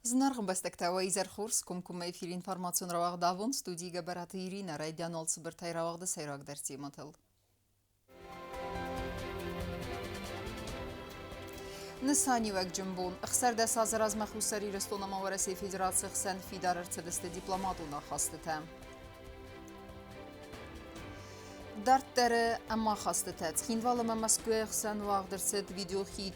Знаргы бастактава изархурс кумкума эфир информацион равагдавон студига бараты Ирина райдянол цыбыртай равагды сайрагдар тиматыл. Нысанивак джимбун. Хсарда сазараз махусари рестона Мавараси Федерации хсан фидар арцедесте дипломатуна хастыта. Дарттере амма хастыта. Хинвалама Москве хсан вагдырцед видеохит.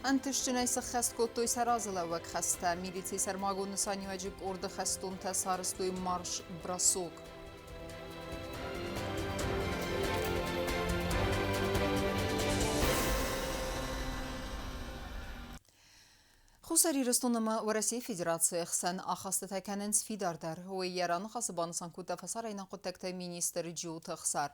Антышчинай сахаст коттой саразылавак хаста. Милицей сармагу нысаниваджик орды хастун тасарыстой марш бросок. Хусари рестонама в России Федерации хсан ахастата каненс фидардар. Уйяран хасабан санкута фасарайна коттекта министр Джиут хсар.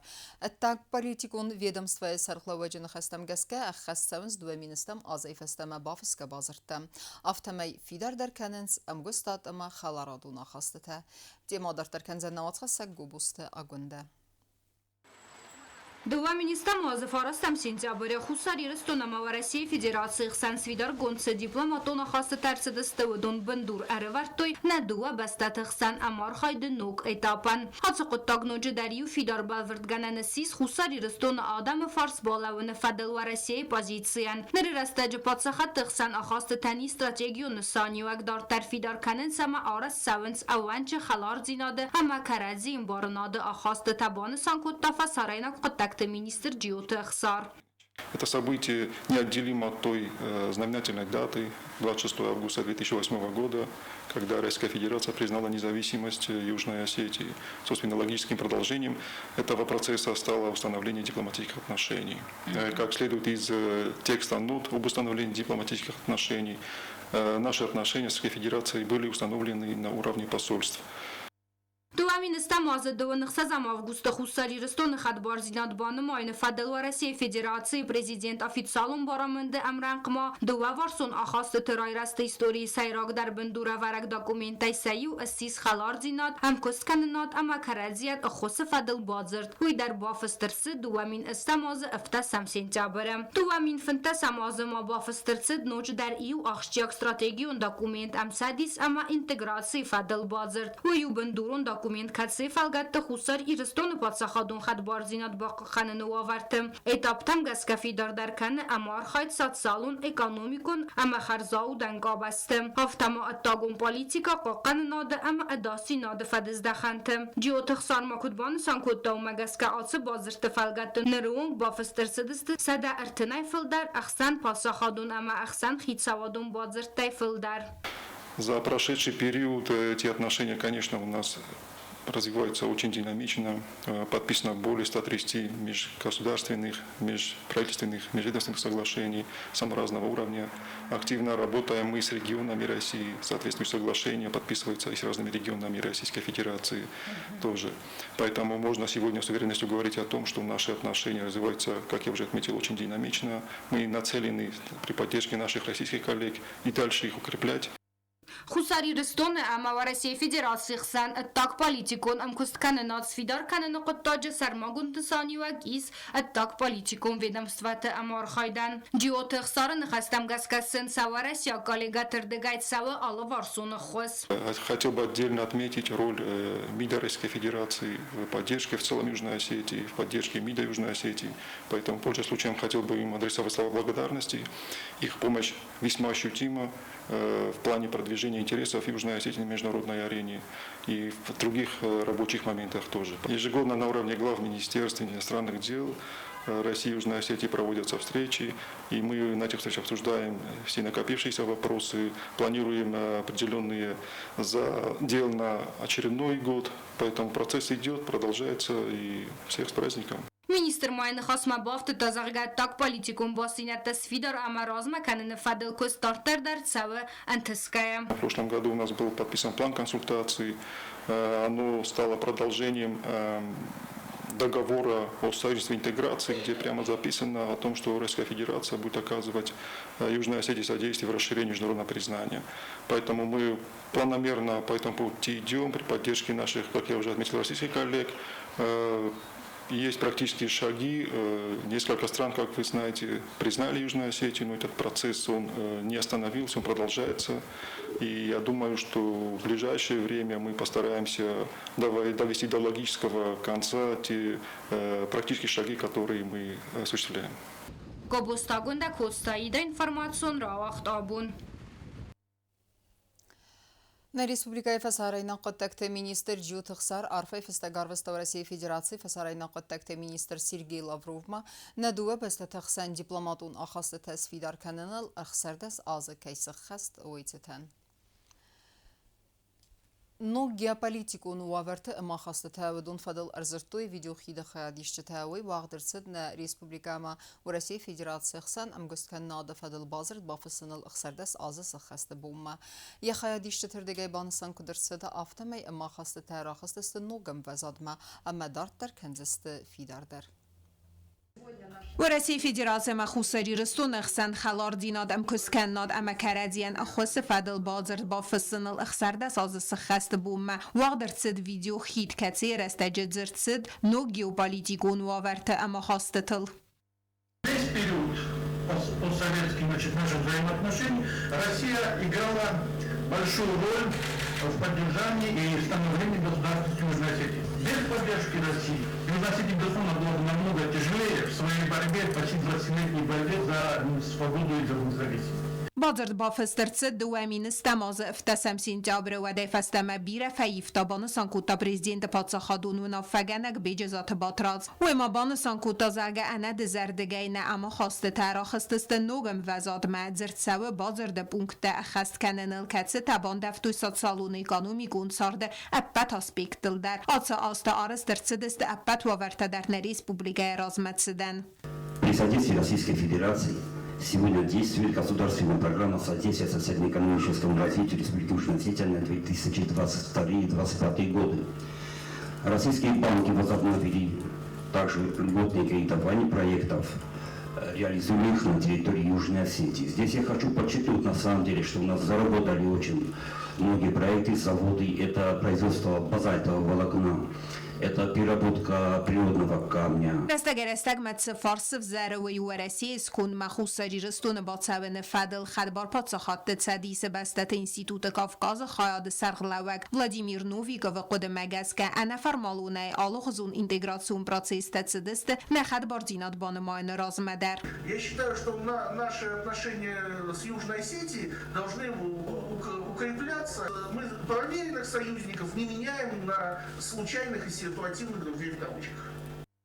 Так политикун ведомства сархлаваджин хастам гаска ахастамс два министам азайфастама бафска базырта. Автомай фидардар каненс амгустат ама халарадуна хастата. Демадартар канзанават хасак губуста агунда. Два министра Мазафарастам сентября Хусари Рестонама в России Федерации Хсан Свидар Гонце дипломатона хаста терцедестевдун бендур аревартой на дуа бастат Хсан Амар хайды нук этапан. Хацакоттагножи дарью Фидар Балвардганана сис Хусари Рестона Адам Фарс Балавна Фадел в России позициан. Нерестаджи подсахат Хсан ахаста тани стратегию нсанивак дар терфидар канен сама арас савенс аванче халар зинаде ама карадзи имбарнады ахаста табаны санкоттафа сарайна коттак министр Джиут Хсар. Это событие неотделимо от той знаменательной даты 26 августа 2008 года, когда Российская Федерация признала независимость Южной Осетии. Собственно, логическим продолжением этого процесса стало установление дипломатических отношений. Как следует из текста нот об установлении дипломатических отношений, наши отношения с Российской Федерацией были установлены на уровне посольств. Два министра Мазадованных сазам августа Хусари Рестон хадбар зинадбаны майны Фадел в России Федерации президент официалун барамынды амранкма два варсон ахасты терайраста истории сайрак дар бендура варак документай саю ассис халар зинад амкост канынат ама карадзият ахосы Фадел базырт. Уй дар бафыстырсы два мин истамазы афтасам сентября. Два мин фантасамазы ма бафыстырсы дноч дар ию ахшчак стратегион документ амсадис ама интеграции Фадел базырт. Уй бендурун документ катсы фалгатты Хусар Ирстон подсахадун хадбар зинат баққаны аварты. Этаптам гаскафи дардарканы амар хайт сатсалун экономикун ама харзау дангабасты. Автама аттагун политика қоқаны нады ама адаси нады фадыздаханты. Джиотық сарма кудбаны санкуттау магаска асы базырты фалгатты ныруун бафыстырсыдысты сада артынай фылдар ахсан подсахадун ама ахсан хитсавадун базыртай фылдар. За прошедший период эти отношения, конечно, у нас развиваются очень динамично. Подписано более 130 межгосударственных, межправительственных, межведомственных соглашений самого разного уровня. Активно работаем мы с регионами России. Соответствующие соглашения подписываются и с разными регионами Российской Федерации тоже. Поэтому можно сегодня с уверенностью говорить о том, что наши отношения развиваются, как я уже отметил, очень динамично. Мы нацелены при поддержке наших российских коллег и дальше их укреплять. Хусари Рестон ама в России Федерации хсан так политикон амкуст каненат свидар канену коттаджи сармагун тысанивак из так политикон ведомствата амар хайдан. Джиот хсарын хастам гаскасын сава Россия коллега тырдыгайт сава алы варсуны хос. Хотел бы отдельно отметить роль МИДа Российской Федерации в поддержке в целом Южной Осетии, в поддержке МИДа Южной Осетии. Поэтому, пользуясь случаем, хотел бы им адресовать слова благодарности. Их помощь весьма ощутима в плане продвижения интересов Южной Осетии на международной арене и в других рабочих моментах тоже. Ежегодно на уровне глав Министерств иностранных дел России и Южной Осетии проводятся встречи, и мы на этих встречах обсуждаем все накопившиеся вопросы, планируем определенные задел на очередной год, поэтому процесс идет, продолжается, и всех с праздником. Министр майны хасма бафты тазаргат так политикум басинята свидар амаразма канены Фадел Костартердар цавы антиская. В прошлом году у нас был подписан план консультаций, оно стало продолжением договора о союзной интеграции, где прямо записано о том, что Российская Федерация будет оказывать Южной Осетии содействие в расширении международного признания. Поэтому мы планомерно по этому пути идем при поддержке наших, как я уже отметил, российских коллег. есть практические шаги. Несколько стран, как вы знаете, признали Южную Осетию, но этот процесс он не остановился, он продолжается. И я думаю, что в ближайшее время мы постараемся довести до логического конца те практические шаги, которые мы осуществляем. Գոբոստագունդա Քոստայի դա ինֆորմացիոն ռավախտ աբուն На Республикայի фасարайна qottaqte министр Джут Хсар арфай фестагарваста в России Федерации фасарайна qottaqte министр Сергей Лавровма надуа беста тахсан дипломатун ахасты тасфидар кананал ахсардас азы кайсық хаст ойцетен. Но геополитикун уаверты махасты таведун фадал арзыртуй видео хида хаядишчы тавой вагдырцыд на Республикама в России Федерации хсан амгусткан нада фадал базырд бафысыныл ахсардас азы сахасты бумма. Я хаядишчы тірдегай банысан кудырцыда автомай махасты тарахастысты ногам вазадма, амма дарттар кензісті фидардар. و Россия Федерация مخصوصی رستون اخسان خلار دیناد ام کسکن ناد ام کرادیان اخوس فدل بازر با فسنل اخسرده ساز سخست بوم وقدر صد ویدیو خید کتی رستجد زرد صد نو گیوپالیتیکون واورت اما خواستتل. Весь период постсоветских наших взаимоотношений Россия играла большую роль в поддержании и становлении государственности Южной Осетии. Без поддержки России Южная Осетия, безусловно, была намного тяжелее в своей борьбе, почти 20-летней борьбе за свободу и за независимость. بازرد با فسترت دوامین استماز افتسم سینتابر و دفستم بیره فیفتا بانسان کوتا پرزیدنت پادشاهادون و نافگنک بجزات باتراز و ما بانسان کوتا زرگ اند زردگی نه اما خواسته تراخستست نوگم وزاد مدزرد سو بازرد پونکت اخست کننل کتس تبان دفتوی سات سالون اکانومی گون سارده اپت اسپیکتل در آتسا آستا آرسترتسدست اپت وورت در نریسپوبلیگای رازمتسدن. При содействии Российской Федерации сегодня действует государственная программа содействия социально-экономическому развитию Республики Южная Осетия на 2022-2025 годы. Российские банки возобновили также льготные кредитования проектов, реализуемых на территории Южной Осетии. Здесь я хочу подчеркнуть на самом деле, что у нас заработали очень многие проекты, заводы. Это производство базальтового волокна. Это переработка природного камня. دستگرستگ متس فارس و زروی و رسی اسکون مخصوصی رستون با تاون فدل خدبار پادشاهات تدیس بستت انستیتوت کافکاز خیاد سرغلوگ ولادیمیر نوویک و قد مگز که انا فرمالونه آلوخزون интеграцион процесс тцдст на خدبار динат банмайн размедер. Я считаю, что наши отношения с Южной Осетией должны укрепляться. Мы проверенных союзников не меняем на случайных и ситуативных друзей в кавычках.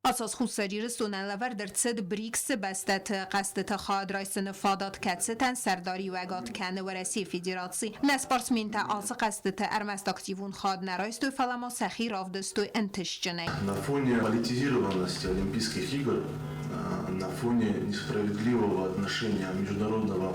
اساس خصوصی رسونن لور در صد بریکس بستت قصد خواهد رایسن فادات کتستن سرداری وگات کنه و رسی فیدراسی نسپارسمین تا آس قصد ارمست اکتیوون خواهد نرایستوی فلما سخی رافدستوی انتش جنه. На фоне политизированности Олимпийских игр, на фоне несправедливого отношения Международного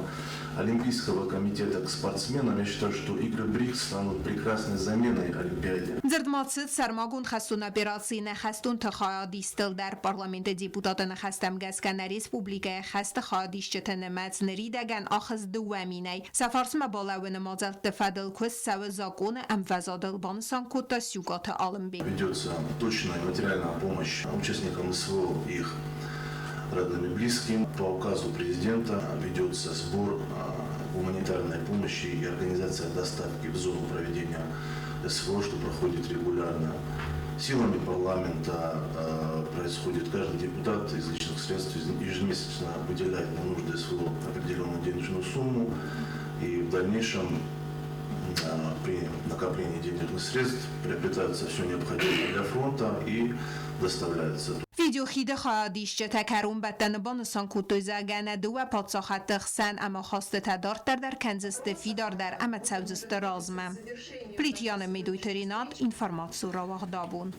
Олимпийского комитета к спортсменам, я считаю, что игры БРИКС станут прекрасной заменой Олимпиаде. زردماتسد سرماگون خستون اپراسی نخستون تخایادیستل در پارلمنت دیپوتات نخستم گسکن ریسپوبلیکای خست خایادیشتن متنری دگن آخز دوامینی سفارسم بالاو نمازل تفادل کس سو زاگون ام وزادل بانسان کوتا سیوگات آلمبی. Ведется точная материальная помощь участникам СВО и их родным и близким. По указу президента ведется сбор гуманитарной помощи и организация доставки в зону проведения СВО, что проходит регулярно. Силами парламента происходит. Каждый депутат из личных средств ежемесячно выделяет на нужды СВО определенную денежную сумму. И в дальнейшем при накоплении денежных средств приобретается все необходимое для фронта и доставляется. ویدیو خیده خواهدیشچه تکرون بطن بانسان کوتوی زگنه دو و پادساخت تخسن اما خواسته تدارت در کنزست فیدار در اما تسوزست رازمم. پلیتیان میدوی ترینات اینفرماتسو را وقدابون.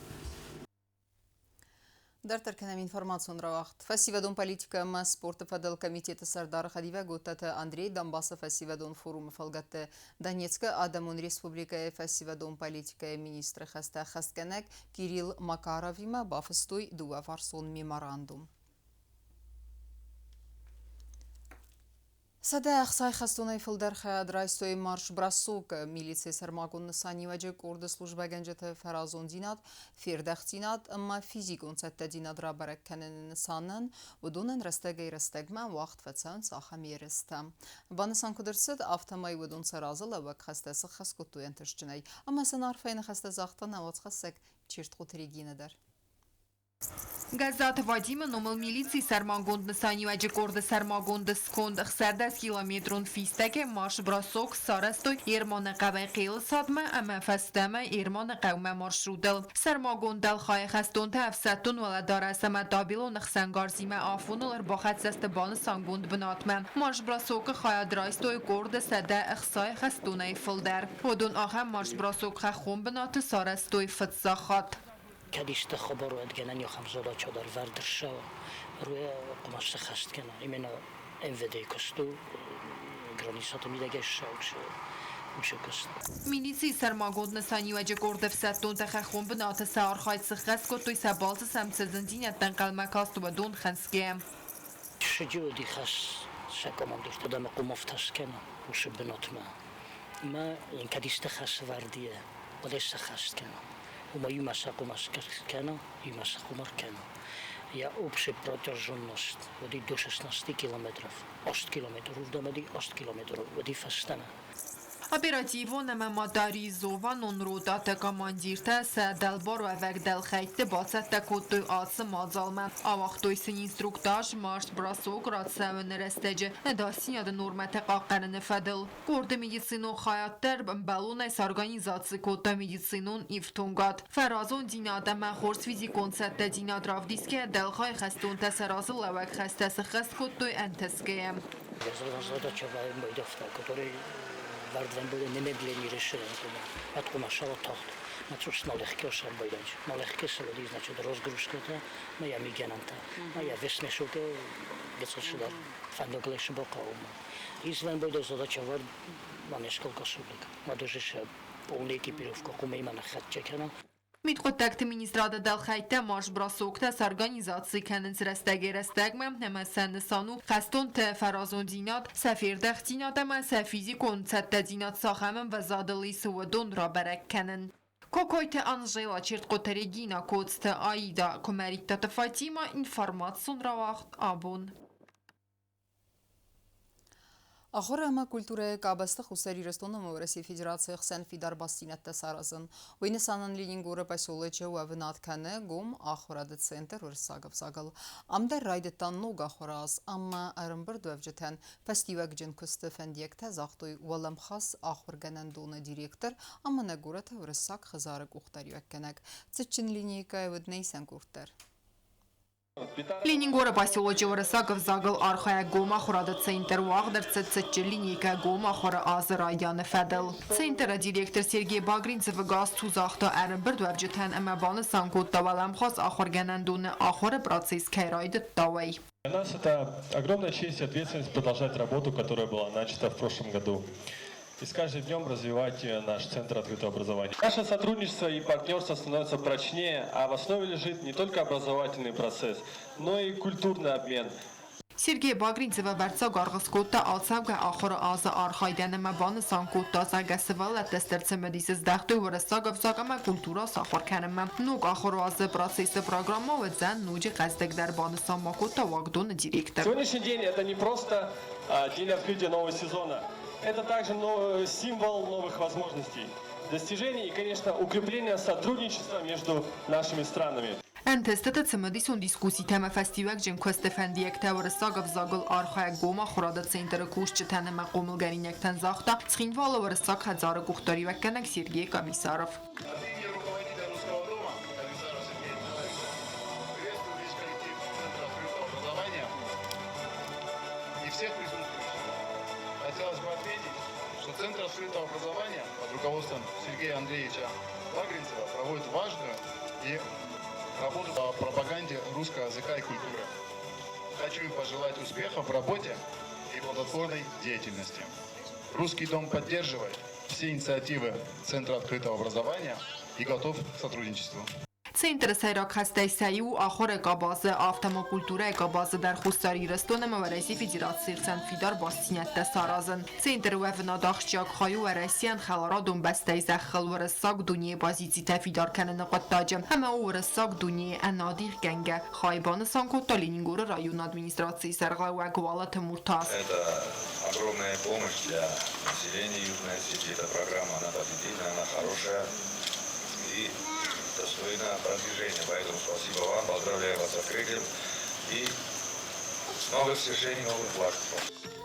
در ترکنم информацион равахт. Фасивадон политика ма спорта фадал комитета Сардар Хадива готата Андрей Донбасса Фасивадон форума фалгатте Донецка Адамон Республика Фасивадон политика министра хаста хастканак Кирилл Макаровима бафстой дуа фарсон меморандум. Սադեղ սայխաստունայ ֆիլդերխը դրայստոյ մարշ բրասուկ միլիցի սերմագուն նսանի վաջը կորդը սլուժբա գենջեթը ֆերազոն դինատ, ֆիրդեղ դինատ, ըմմա ֆիզիկուն ծետտե դինատ ռաբարեք կենեն նսանն, ուդունեն ռստեգեի ռստեգման վաղթ վեցան սախամ երստը։ Բանսան կուդրսիդ ավտամայ ուդուն սերազıl ավակ խստեսը խսկուտու ենտշջնայ, ըմма սն արվայնը խստեզաղտան ավաց խսեք չիրտ խութրի գինեդար։ Газат Вадима номал милиции сармагонд насани ваджи корда сармагонд сконд хсардас километрон фистеке марш бросок сарастой ирмана қабай қил садма ама фастама ирмана қаума маршрутел сармагондал хай хастон тафсатун вала дарасама дабило нхсангар зима афунулар бахат саст бан сангонд бнатма марш бросок хай драйстой корда сада ихсай хастунай филдер ودون آخر марш бросок خون بنات سارستوی فتزاخات کدیشت خبر رو ادگنن یا خمزادا چادر وردرشا روی قماش خست کنن ایمنا انویده کستو گرانیسات میدگه شاوچه وچه کست میلیسی سرماگود نسانی و جگورد فسدون تخخون بنات سار خواهد سخست کد توی سبالز سمسزندینت تنقل مکاست و دون خنسگیم شجو دی خس شکمان داشت دم قماف تست کنن وچه بنات ما این کدیشت خس وردیه ودیش خست کنن وما يمسا قماش كنا يمسا قمار كنا يا общая протяженность води до 16 километров 8 километров урдамади 8 километров води фастана Оперативон мамадари зован он родата командирта садалбор و وک دل خیت باست کتوی آس مازالمن آواختویسن instruktаж marş brasok rad seven restece nedasiyad normet qaqarın fadil Korda medisino hayatlar balonay organizatsiya koda medisinun iftungat Ferazon dinada mahors fizikon sette dinad ravdiske del khay khaston tasarazil وک khastas khast kottoy anteskem задача бойдовта который вардвен bude немедлени решение от кумашава тахт Значит, налегке шар бойданч. Налегке се води, значит, разгрузката, моя мигенанта, моя веснешука, гецошидар, фандоглеш бокаума. Извен бойда задача вар на несколько суток. Мадожеше полная экипировка, куме има на хатчекана. Mitqottakt ministrada dal xayta marş brasokta sarganizatsiya kanins rastagi rastagma nemasan sanu xaston te farazon dinat safir daxtinat ama safizi koncepta dinat saxamın və zadili suwadon rabarak kanin. Kokoyte Anjela Çirtqoteregina Kotste Aida Komerikta Fatima информацион равахт абон. Ախորը կուլտուրայի կաբաստը խուսերի ռստոնը Ռոսիա Ֆեդերացիա խսեն ֆիդար բաստինատը սարազն Վինեսանան Լենինգորը պասոլեջը ու ավնատքանը գոմ ախորադը ցենտր ուրսագավ սագալ ամդեր ռայդտան նոգ ախորաս ամմա արմբր դվջթան ֆեստիվալ ջնքստը ֆենդիեկտա զախտոյ ուլամ խաս ախորգանան դոնը դիրեկտոր ամմա գորաթը ուրսակ խզարը ուխտարիակ կնակ ցչին լինիեկայ վդնեյսան կուրտեր Ленингора поселоче Варасаков загал архая гома хурада центр уахдер цецече линейка гома хура азы районы федел. Центра директор Сергей Багринцев газ тузахта әрінбір дөвжетен әмәбаны санкотта валам хас ахорганандуны ахоры процесс кайрайды тавай. Для нас это огромная честь и ответственность продолжать работу, которая была начата в прошлом году. И с каждым днем развивать наш центр открытого образования. Наше сотрудничество и партнерство становится прочнее, а в основе лежит не только образовательный процесс, но и культурный обмен. Сергей Багринцев варцаг аргыскотта алсавга ахора аза архайданы мабаны санкотта загасывал тестерце медисез дахты варсагов загама культура сахар канема. Нуг ахора аза процесса программа вэзан нуджи каздегдар баны самакотта вагдон директор. Сегодняшний день это не просто день открытия нового сезона. Это также символ новых возможностей, достижений и, конечно, укрепления сотрудничества между нашими странами. Ընթեստը ծմդիսուն դիսկուսի թեմը ֆեստիվալ ջնքոստը ֆենդիեք թավրսագավ զագլ արխայ գոմա խորադը ցենտրը կուշ չթանը մակոմլ գարինյակ թան զախտա ցխինվալը վրսակ հազարը կուխտարի վականակ Сергей Комиссаров. Хотелось бы отметить, что Центр открытого образования под руководством Сергея Андреевича Багринцева проводит важную и работу по пропаганде русского языка и культуры. Хочу им пожелать успехов в работе и плодотворной деятельности. Русский дом поддерживает все инициативы Центра открытого образования и готов к сотрудничеству. Центр Сайрак-Хастайсայի ու ախոր եկաբազը ավտոմոկուլտուրա եկաբազը դար խուստարի ռստոնը մվարեսի ֆեդերացիի խսան ֆիդար բաստինյատտա սարազն Центр վևնադախշյակ խայու արասյան խալարադում բաստայզա խլվրսակ դունի բազիցի տաֆիդար կանը նկոտտաջը համա ուրսակ դունի անադիր գանգա խայբանը սանկոտա Ленингоры район администрации Саргауа Гуалата Муртас. Это огромная помощь для населения Южной Осетии. Эта программа, она позитивная, она хорошая и достойна продвижения. Поэтому спасибо вам, поздравляю вас с открытием и новых свершений, новых благ.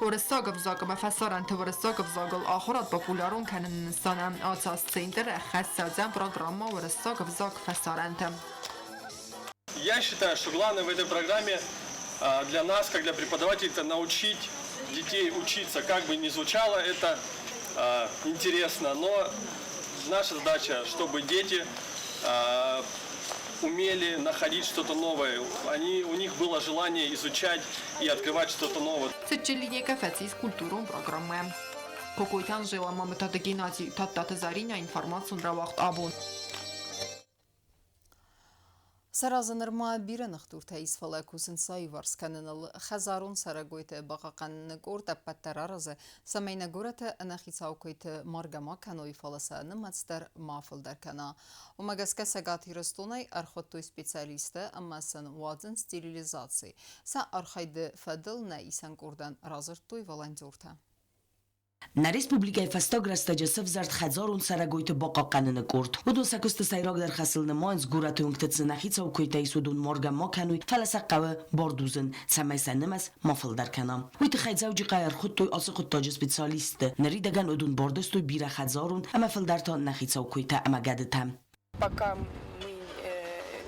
ورساق بزاق مفسران ورساق بزاق الآخرات популярون كان الإنسان أساس центр خاصة программа ورساق بزاق فسران. Я считаю, что главное в этой программе для нас, как для преподавателей, это научить детей учиться. Как бы ни звучало это интересно, но наша задача, чтобы дети умели находить что-то новое. У них было желание изучать и открывать что-то новое. Сочеление кафе с культурой программы. Кокойтан жила мама тата геннадий тата зарина информацию нравахт абон. Սարազնրմա բիրը նխտուրդ է իսվալակուսն սայվարս կաննալ խազարուն սարագոյթը բաղական նկորտը պատտարարազը սամայնագորատը ընախիցաուկոյթը մարգամա կանոյ ֆալասա նմացտար մաֆլդար կանա Ումագասկա սագաթի ռստոնայ արխոտոյ սպեցիալիստը ամասն ուածն ստիրիլիզացի սա արխայդը ֆադլ նա իսան կորդան ռազրտոյ վալանտյորթա Na Respublikայի Fastograstăgesăv zart Xazorun Saragoyte Boqaqanını kurt. Udun sakusta sayraq dar xasılını moins gurate unktatsınaxitsa ukuytay sudun morgan mokanuy falasaqağı borduzın samaysanımas mafıldar kanam. Uyte xayzavci qayar xuttoy ası xuttaji spesialisti. Naridagan udun bordestoy bira Xazorun ama fıldarta naxitsa ukuyta ama gaditam. Пока мы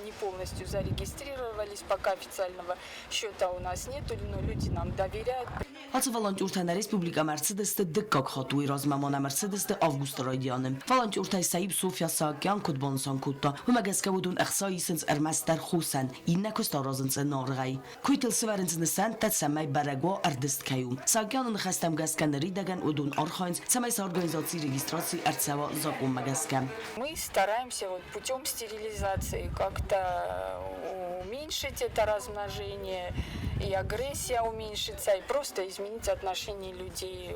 не полностью зарегистрировались, пока официального счета у нас нету, но люди нам доверяют. Ați volontiurta na Respublika Mercedes-te dikak hatui razmamana Mercedes-te Avgust radianım. Volontiurta Sayib Sofia Sakian kutbon sankutta. Umageska udun exsaisens ermester Husen. Innek ustarazens nargay. Kuytel severens nesent tat samay Baragwa ardist kayum. Sakian khastam gaskan ridegen udun Архаинс самай с организации регистрации Арцева закон Магаскам. Мы стараемся вот путем стерилизации как-то уменьшить это размножение и агрессия уменьшится и просто изменить отношение людей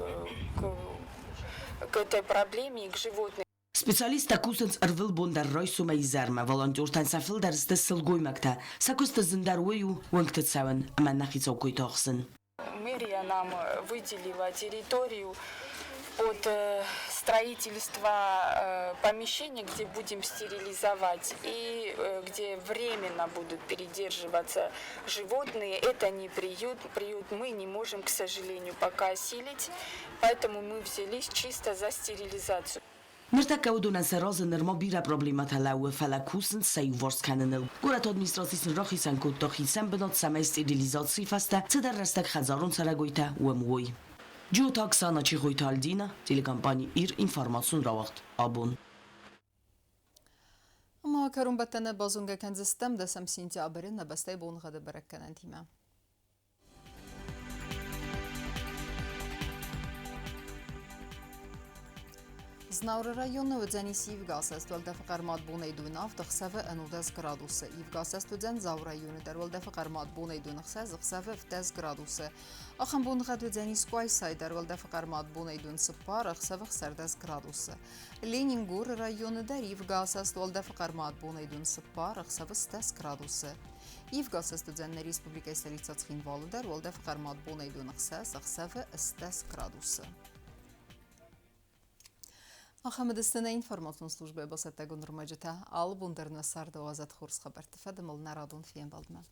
к этой проблеме и к животным. Специалист такусенс арвил бондар ройсума изарма волонтёртан сафил дарсте сылгоймакта. Сакуста зындаруэю уэнктецавен аманнахицау койтохсын. Мэрия нам выделила территорию под строительство помещения, где будем стерилизовать и где временно будут передерживаться животные. Это не приют. Приют мы не можем, к сожалению, пока осилить, поэтому мы взялись чисто за стерилизацию. Nërtaka udun anserazën nërma bira problemat halawe falakusën sa ju vors kanënëll. Kurat administracisën rachisan kod tochisan bënat samaj sterilizacji fasta, që dar rastak Xazarun Saragojta u emuoj. Gjuta Aksana Qihojta Aldina, telekampani ir informacion ravakt abon. Ama karun battana bazunga kanzistem da samsinti aberin na bastay bon gada barakkan antima. Znavr rayonu ödzənisi İvqasəst vəldəfə qarmad bunaydu naf dıxsəvə ənudəz gradusu. İvqasəst ödzən Zavr rayonu dar vəldəfə qarmad bunaydu nıxsəz dıxsəvə vdəz gradusu. Axın bunğad ödzənis qoysay dar vəldəfə qarmad bunaydu nıspar ıxsəvə xsərdəz gradusu. Leningur rayonu dar İvqasəst vəldəfə qarmad bunaydu nıspar ıxsəvə stəz gradusu. İvqasəst ödzənlə Respublika İstəlica çıxinvalı dar vəldəfə qarmad bunaydu nıxsəz ıxsəvə stəz gradusu. Ахамедистана информационная служба басатагун рмаджита албундарна сарда азат хурс хабар тфадамал нарадун фиен балдма.